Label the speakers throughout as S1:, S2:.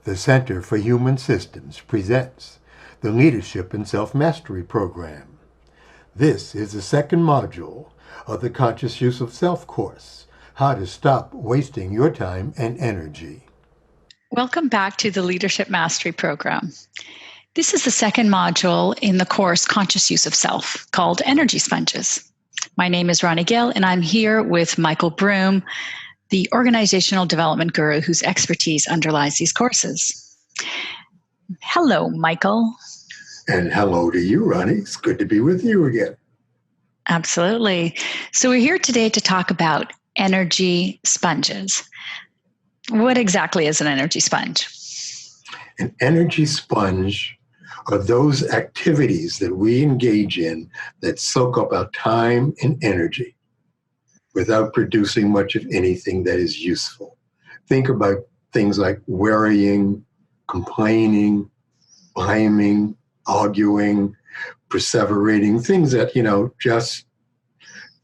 S1: The Center for Human Systems presents the Leadership and Self-Mastery Program. This is the second module of the Conscious Use of Self course, How to Stop Wasting Your Time and Energy.
S2: Welcome back to the Leadership Mastery Program. This is the second module in the course Conscious Use of Self, called Energy Sponges. My name is Ronnie Gill, and I'm here with Michael Broom, the organizational development guru whose expertise underlies these courses. Hello, Michael.
S1: And hello to you, Ronnie. It's good to be with you again.
S2: Absolutely. So we're here today to talk about energy sponges. What exactly is an energy sponge?
S1: An energy sponge are those activities that we engage in that soak up our time and energy without producing much of anything that is useful. Think about things like worrying, complaining, blaming, arguing, perseverating, things that, just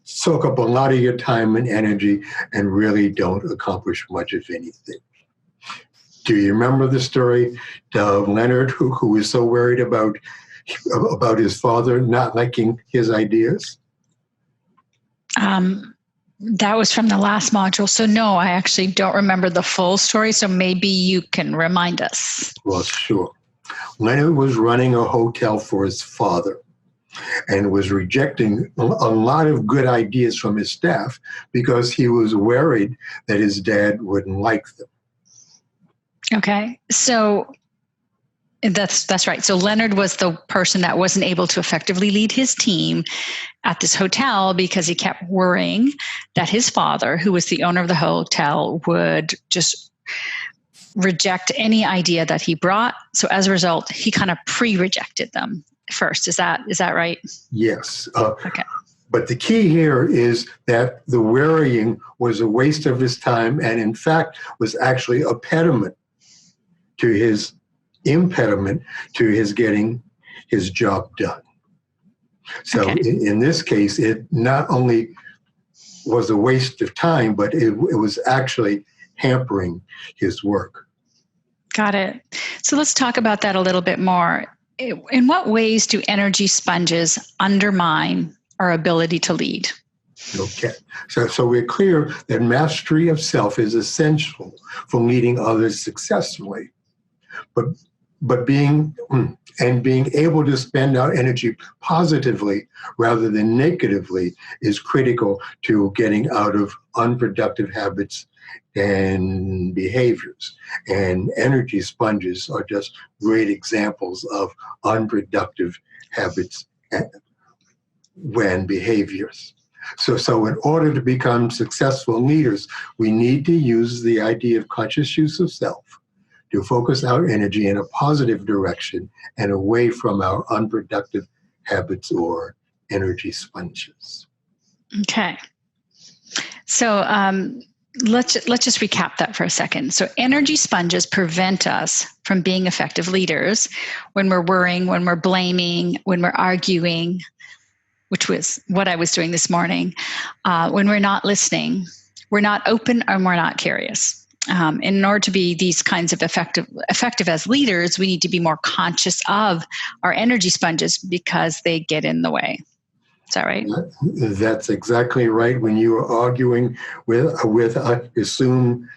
S1: soak up a lot of your time and energy and really don't accomplish much of anything. Do you remember the story of Leonard, who was so worried about his father not liking his ideas?
S2: That was from the last module. So no, I actually don't remember the full story. So maybe you can remind us.
S1: Well, sure. Leonard was running a hotel for his father and was rejecting a lot of good ideas from his staff because he was worried that his dad wouldn't like them.
S2: Okay. So that's right. So Leonard was the person that wasn't able to effectively lead his team at this hotel because he kept worrying that his father, who was the owner of the hotel, would just reject any idea that he brought. So as a result, he kind of pre-rejected them first. Is that right?
S1: Yes.
S2: Okay.
S1: But the key here is that the worrying was a waste of his time and in fact was actually a impediment to his getting his job done. So
S2: okay.
S1: in this case, it not only was a waste of time, but it was actually hampering his work.
S2: Got it. So let's talk about that a little bit more. In what ways do energy sponges undermine our ability to lead?
S1: Okay. So we're clear that mastery of self is essential for leading others successfully. But being able to spend our energy positively rather than negatively is critical to getting out of unproductive habits and behaviors. And energy sponges are just great examples of unproductive habits and behaviors. So in order to become successful leaders, we need to use the idea of conscious use of self to focus our energy in a positive direction and away from our unproductive habits or energy sponges.
S2: Okay. So let's just recap that for a second. So energy sponges prevent us from being effective leaders when we're worrying, when we're blaming, when we're arguing, which was what I was doing this morning, when we're not listening, we're not open, and we're not curious. In order to be these kinds of effective as leaders, we need to be more conscious of our energy sponges because they get in the way. Is that right?
S1: That's exactly right. When you are arguing with assume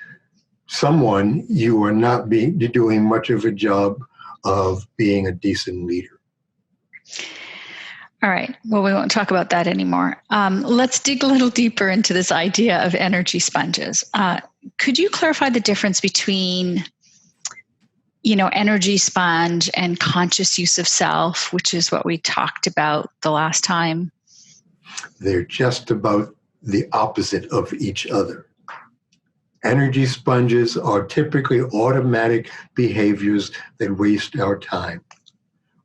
S1: someone, you are not doing much of a job of being a decent leader.
S2: All right. Well, we won't talk about that anymore. Let's dig a little deeper into this idea of energy sponges. Could you clarify the difference between, energy sponge and conscious use of self, which is what we talked about the last time?
S1: They're just about the opposite of each other. Energy sponges are typically automatic behaviors that waste our time.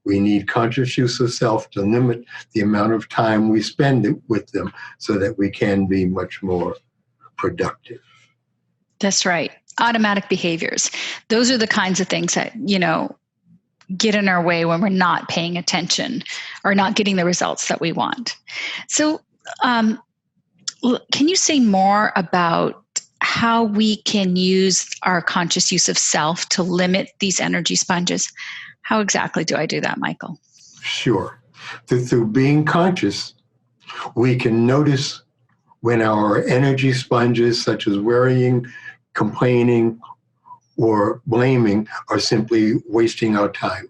S1: We need conscious use of self to limit the amount of time we spend with them so that we can be much more productive.
S2: That's right. Automatic behaviors. Those are the kinds of things that, get in our way when we're not paying attention or not getting the results that we want. So can you say more about how we can use our conscious use of self to limit these energy sponges. How exactly do I do that, Michael?
S1: Sure. Through being conscious, we can notice when our energy sponges, such as worrying, complaining, or blaming, are simply wasting our time.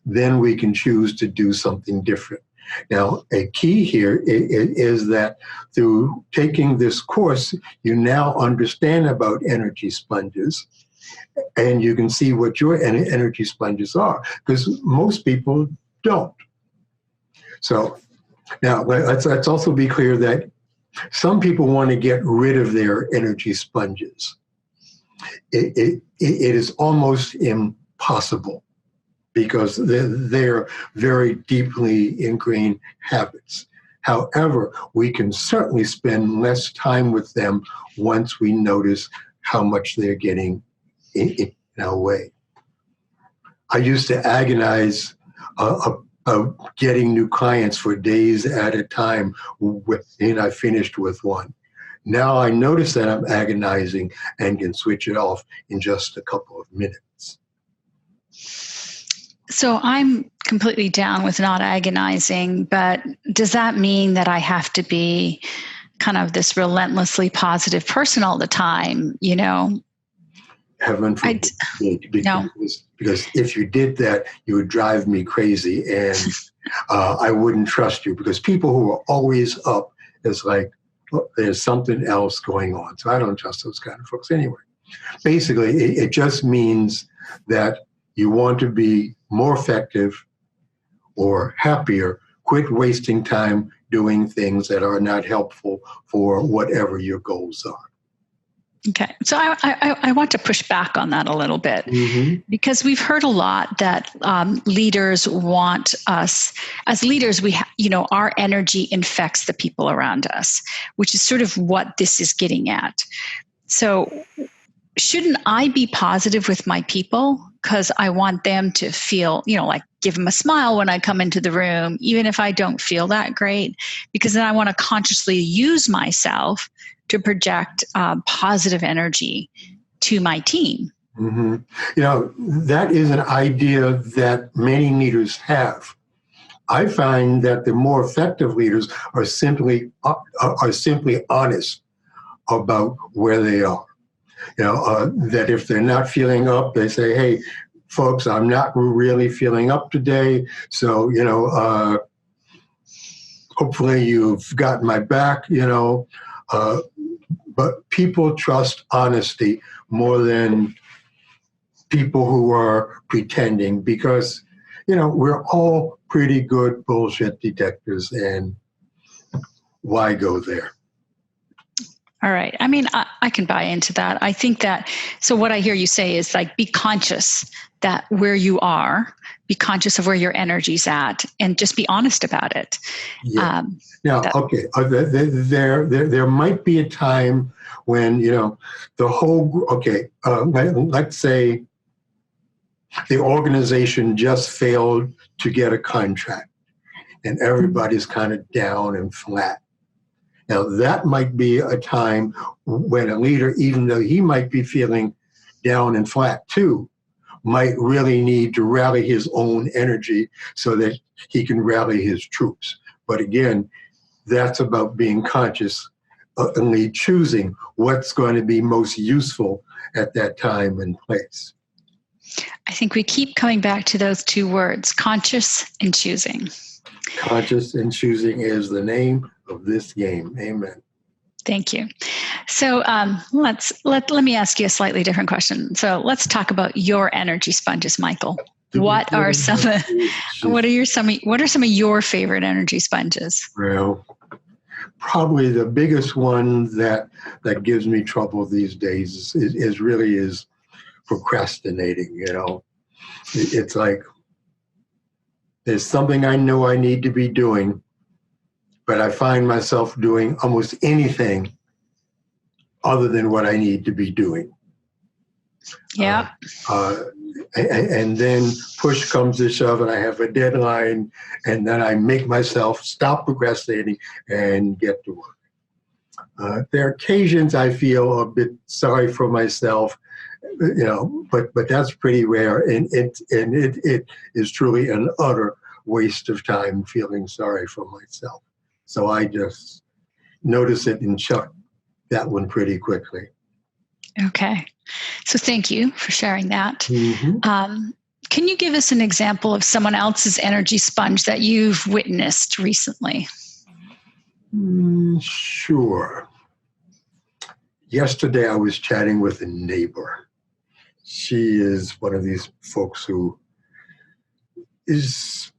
S1: Then we can choose to do something different. Now, a key here is that through taking this course, you now understand about energy sponges, and you can see what your energy sponges are, because most people don't. So now let's also be clear that some people want to get rid of their energy sponges. It is almost impossible because they're very deeply ingrained habits. However, we can certainly spend less time with them once we notice how much they're getting in our way. I used to agonize getting new clients for days at a time, and I finished with one. Now I notice that I'm agonizing and can switch it off in just a couple of minutes.
S2: So I'm completely down with not agonizing, but does that mean that I have to be kind of this relentlessly positive person all the time, you know?
S1: Heaven forbid, because if you did that, you would drive me crazy, and I wouldn't trust you, because people who are always up, it's like, oh, there's something else going on. So I don't trust those kind of folks anyway. Basically, it just means that you want to be more effective or happier. Quit wasting time doing things that are not helpful for whatever your goals are.
S2: Okay. So I want to push back on that a little bit, because we've heard a lot that leaders want us, as leaders, our energy infects the people around us, which is sort of what this is getting at. So shouldn't I be positive with my people? Because I want them to feel, like give them a smile when I come into the room, even if I don't feel that great, because then I want to consciously use myself to project positive energy to my team.
S1: Mm-hmm. That is an idea that many leaders have. I find that the more effective leaders are simply honest about where they are. That if they're not feeling up, they say, "Hey, folks, I'm not really feeling up today. So, hopefully you've got my back." But people trust honesty more than people who are pretending, because, we're all pretty good bullshit detectors, and why go there?
S2: All right. I mean, I can buy into that. I think that, so what I hear you say is like, be conscious that where you are, be conscious of where your energy's at, and just be honest about it.
S1: Yeah. Okay. There might be a time when, the whole, let's say the organization just failed to get a contract and everybody's kind of down and flat. Now, that might be a time when a leader, even though he might be feeling down and flat too, might really need to rally his own energy so that he can rally his troops. But again, that's about being conscious and choosing what's going to be most useful at that time and place.
S2: I think we keep coming back to those two words, conscious and choosing.
S1: Conscious and choosing is the name of this game. Amen.
S2: Thank you. So let me ask you a slightly different question. So let's talk about your energy sponges, Michael. What are some of your favorite energy sponges? Well,
S1: probably the biggest one that gives me trouble these days is procrastinating. It's like there's something I know I need to be doing, but I find myself doing almost anything other than what I need to be doing.
S2: Yeah.
S1: And then push comes to shove, and I have a deadline, and then I make myself stop procrastinating and get to work. There are occasions I feel a bit sorry for myself, but that's pretty rare, and it is truly an utter waste of time feeling sorry for myself. So I just notice it and chuck that one pretty quickly.
S2: Okay. So thank you for sharing that.
S1: Mm-hmm.
S2: Can you give us an example of someone else's energy sponge that you've witnessed recently?
S1: Sure. Yesterday I was chatting with a neighbor. She is one of these folks who is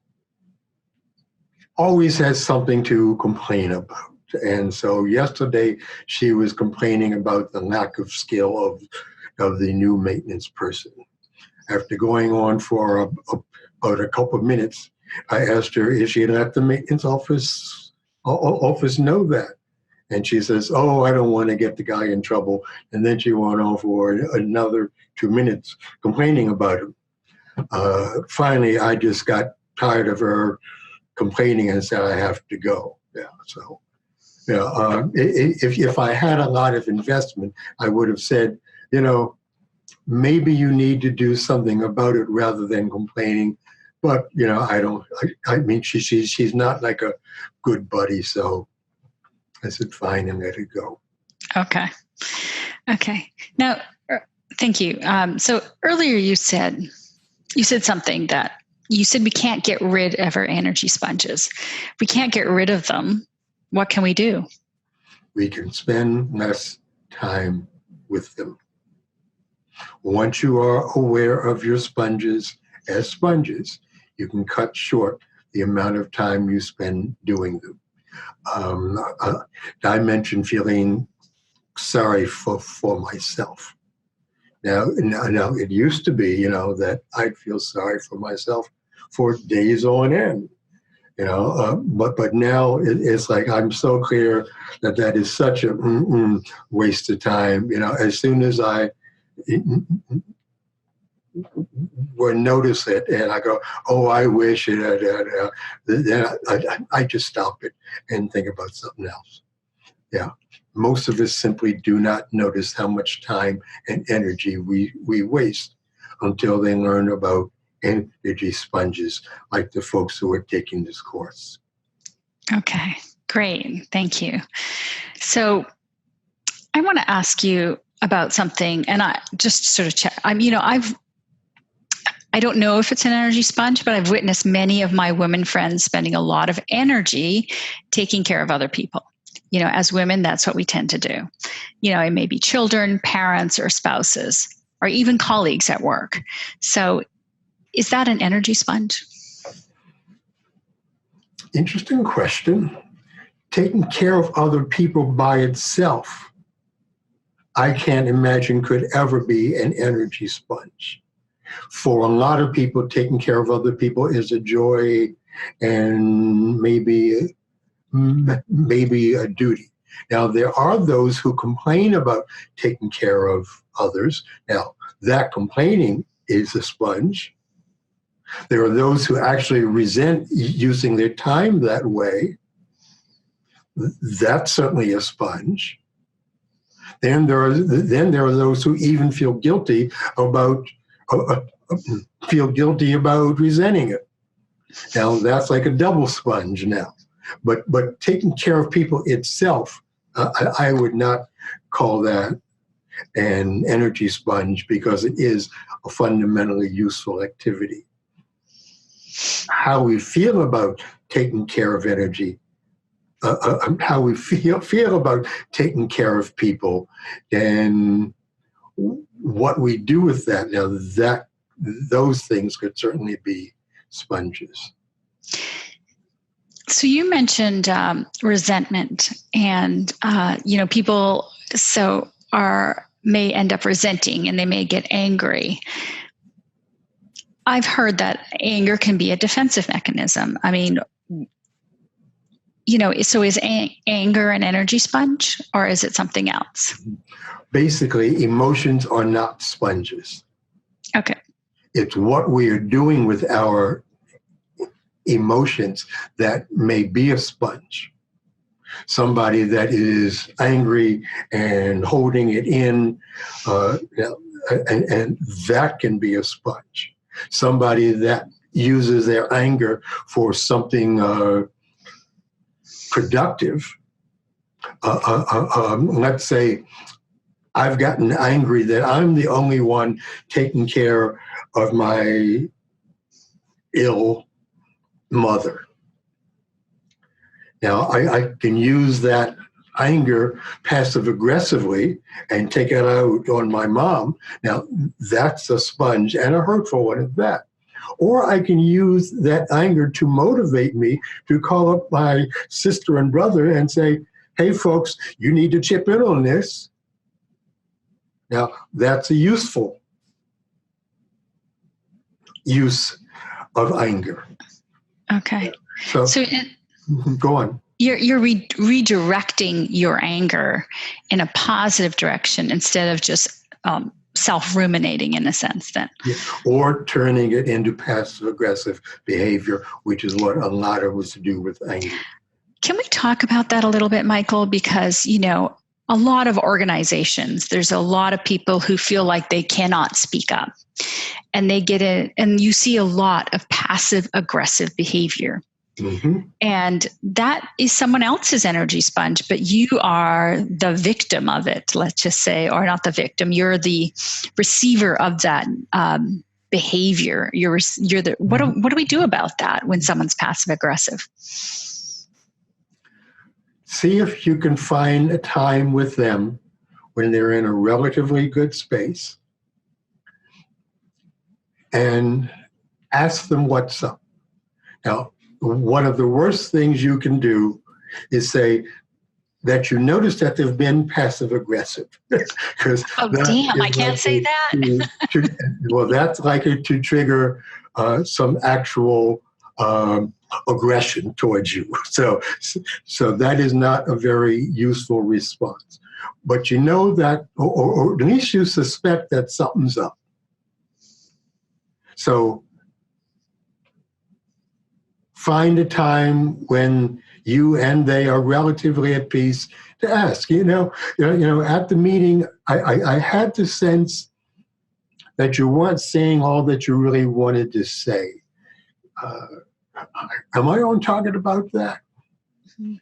S1: always has something to complain about. And so yesterday she was complaining about the lack of skill of the new maintenance person. After going on for about a couple of minutes, I asked her if she let the maintenance office know that. And she says, "Oh, I don't want to get the guy in trouble." And then she went on for another 2 minutes complaining about him. Finally, I just got tired of her complaining and said, "I have to go." Yeah. So, if I had a lot of investment, I would have said, maybe you need to do something about it rather than complaining. But I don't. I mean, she's not like a good buddy, so I said fine and let it go.
S2: Okay. Now, thank you. So earlier you said something that you said we can't get rid of our energy sponges. We can't get rid of them. What can we do?
S1: We can spend less time with them. Once you are aware of your sponges as sponges, you can cut short the amount of time you spend doing them. I mentioned feeling sorry for myself. Now, it used to be, that I'd feel sorry for myself for days on end, but now it's like I'm so clear that is such a waste of time. As soon as I would notice it and I go, "Oh, I wish it," then I just stop it and think about something else. Yeah. Most of us simply do not notice how much time and energy we waste until they learn about energy sponges like the folks who are taking this course.
S2: Okay, great. Thank you. So I want to ask you about something, and I just sort of check. I don't know if it's an energy sponge, but I've witnessed many of my women friends spending a lot of energy taking care of other people. As women, that's what we tend to do. It may be children, parents, or spouses, or even colleagues at work. So is that an energy sponge?
S1: Interesting question. Taking care of other people by itself, I can't imagine could ever be an energy sponge. For a lot of people, taking care of other people is a joy and maybe a duty. Now, there are those who complain about taking care of others. Now, that complaining is a sponge. There are those who actually resent using their time that way. That's certainly a sponge. Then there are those who even feel guilty about resenting it. Now, that's like a double sponge now. But taking care of people itself, I would not call that an energy sponge because it is a fundamentally useful activity. How we feel about taking care of energy, how we feel about taking care of people, and what we do with that. Now, those things could certainly be sponges.
S2: So you mentioned resentment, and people may end up resenting, and they may get angry. I've heard that anger can be a defensive mechanism. I mean, so is anger an energy sponge, or is it something else?
S1: Basically, emotions are not sponges.
S2: Okay.
S1: It's what we are doing with our emotions that may be a sponge. Somebody that is angry and holding it in, and that can be a sponge. Somebody that uses their anger for something productive. Let's say I've gotten angry that I'm the only one taking care of my ill mother. Now, I can use that anger passive aggressively and take it out on my mom. Now, that's a sponge and a hurtful one at that. Or I can use that anger to motivate me to call up my sister and brother and say, hey, folks, you need to chip in on this. Now, that's a useful use of anger.
S2: Okay.
S1: So go on.
S2: You're redirecting your anger in a positive direction instead of just self-ruminating in a sense then.
S1: Yeah. Or turning it into passive-aggressive behavior, which is what a lot of us do with anger.
S2: Can we talk about that a little bit, Michael? Because, you know, a lot of organizations, there's a lot of people who feel like they cannot speak up. And they get in, and you see a lot of passive-aggressive behavior.
S1: Mm-hmm.
S2: And that is someone else's energy sponge, but you are the victim of it, let's just say, or not the victim, you're the receiver of that behavior. What do we do about that when someone's passive aggressive?
S1: See if you can find a time with them when they're in a relatively good space and ask them what's up. Now, one of the worst things you can do is say that you notice that they've been passive aggressive.
S2: Damn, I can't say that.
S1: Well, that's likely to trigger some actual aggression towards you. So that is not a very useful response. But you know that, or at least you suspect that something's up. So find a time when you and they are relatively at peace to ask. You know, at the meeting, I had the sense that you weren't saying all that you really wanted to say. Am I on target about that? Mm-hmm.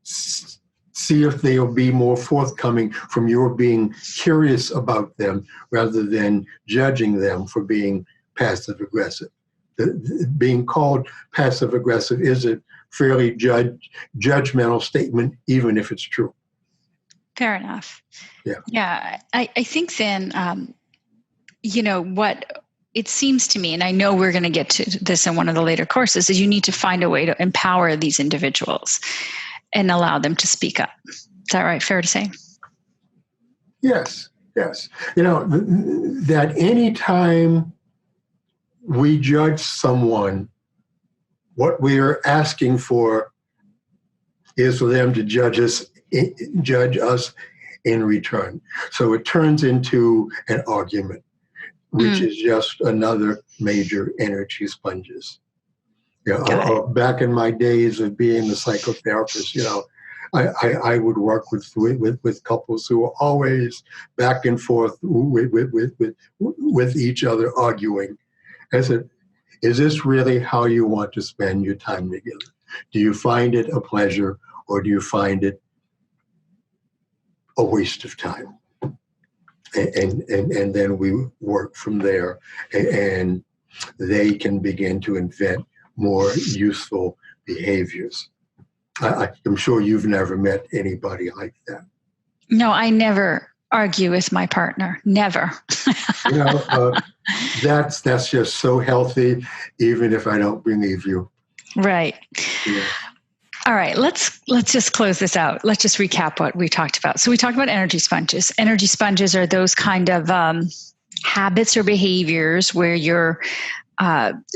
S1: See if they'll be more forthcoming from your being curious about them rather than judging them for being passive aggressive. Being called passive aggressive is a fairly judgmental statement, even if it's true.
S2: Fair enough.
S1: Yeah.
S2: Yeah. I think then, what it seems to me, and I know we're going to get to this in one of the later courses, is you need to find a way to empower these individuals and allow them to speak up. Is that right? Fair to say?
S1: Yes. That any time we judge someone, what we are asking for is for them to judge us in return. So it turns into an argument, which is just another major energy sponges. Back in my days of being a psychotherapist, I would work with couples who were always back and forth with each other arguing. I said, is this really how you want to spend your time together? Do you find it a pleasure or do you find it a waste of time? And then we work from there, and they can begin to invent more useful behaviors. I'm sure you've never met anybody like that.
S2: No, I never argue with my partner. Never.
S1: That's just so healthy, even if I don't believe you.
S2: Right.
S1: Yeah.
S2: All right, let's just close this out. Let's just recap what we talked about. So we talked about energy sponges. Energy sponges are those kind of habits or behaviors where you're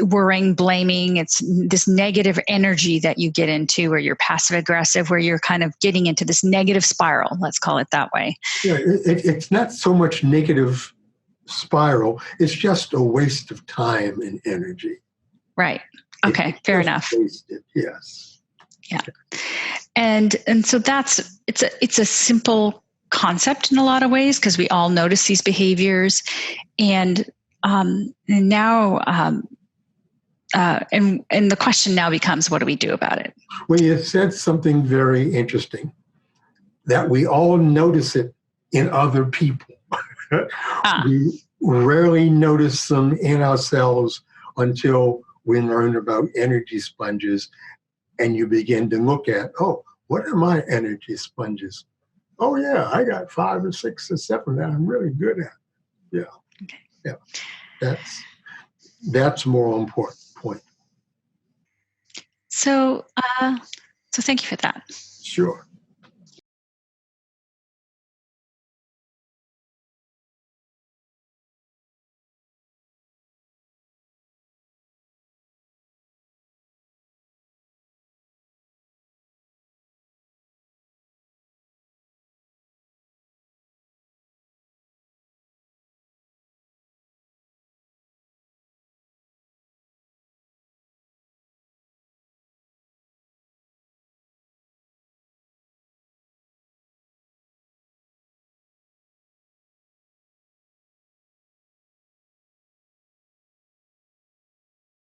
S2: worrying, blaming. It's this negative energy that you get into, where you're passive aggressive, where you're kind of getting into this negative spiral. Let's call it that way.
S1: Yeah, it's not so much negative spiral. It's just a waste of time and energy.
S2: Right. Okay. Fair enough.
S1: Wasted. Yes.
S2: Yeah. And so it's a simple concept in a lot of ways, because we all notice these behaviors, and now and the question now becomes, what do we do about it?
S1: Well, you said something very interesting, that we all notice it in other people. We rarely notice them in ourselves until we learn about energy sponges, and you begin to look at, oh, what are my energy sponges? Oh yeah, I got 5 or 6 or 7 that I'm really good at. Yeah,
S2: Okay.
S1: yeah, that's more important point.
S2: So thank you for that.
S1: Sure.